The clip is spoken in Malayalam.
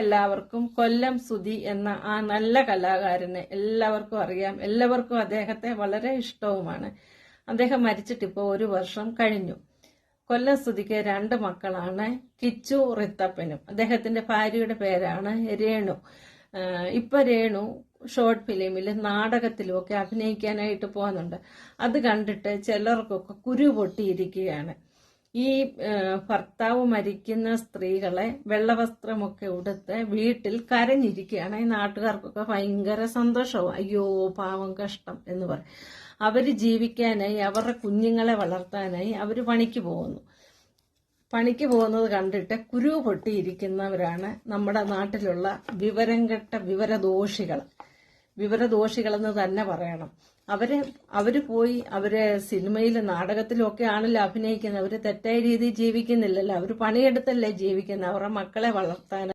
എല്ലാവർക്കും കൊല്ലം സുധി എന്ന ആ നല്ല കലാകാരനെ എല്ലാവർക്കും അറിയാം. എല്ലാവർക്കും അദ്ദേഹത്തെ വളരെ ഇഷ്ടവുമാണ്. അദ്ദേഹം മരിച്ചിട്ട് ഇപ്പോൾ 1 വർഷം കഴിഞ്ഞു. കൊല്ലം സുധിക്ക് 2 മക്കളാണ്, കിച്ചു റിത്തപ്പനും. അദ്ദേഹത്തിന്റെ ഭാര്യയുടെ പേരാണ് രേണു. ഇപ്പൊ രേണു ഷോർട്ട് ഫിലിമിൽ നാടകത്തിലും ഒക്കെ അഭിനയിക്കാനായിട്ട് പോകുന്നുണ്ട്. അത് കണ്ടിട്ട് ചിലർക്കൊക്കെ കുരു പൊട്ടിയിരിക്കുകയാണ്. ഈ ഭർത്താവ് മരിക്കുന്ന സ്ത്രീകളെ വെള്ളവസ്ത്രമൊക്കെ ഉടുത്ത് വീട്ടിൽ കരഞ്ഞിരിക്കുകയാണ്. ഈ നാട്ടുകാർക്കൊക്കെ ഭയങ്കര സന്തോഷവും, അയ്യോ പാവം കഷ്ടം എന്ന് പറയും. അവര് ജീവിക്കാനായി, അവരുടെ കുഞ്ഞുങ്ങളെ വളർത്താനായി അവര് പണിക്ക് പോകുന്നു. പണിക്ക് പോകുന്നത് കണ്ടിട്ട് കുരു പൊട്ടിയിരിക്കുന്നവരാണ് നമ്മുടെ നാട്ടിലുള്ള വിവരം കെട്ട വിവരദോഷികളെന്ന് തന്നെ പറയണം. അവര് പോയി സിനിമയിലും നാടകത്തിലും ഒക്കെ ആണല്ലോ അഭിനയിക്കുന്നത്. അവര് തെറ്റായ രീതിയിൽ ജീവിക്കുന്നില്ലല്ലോ. അവര് പണിയെടുത്തല്ലേ ജീവിക്കുന്നത്. അവരുടെ മക്കളെ വളർത്താൻ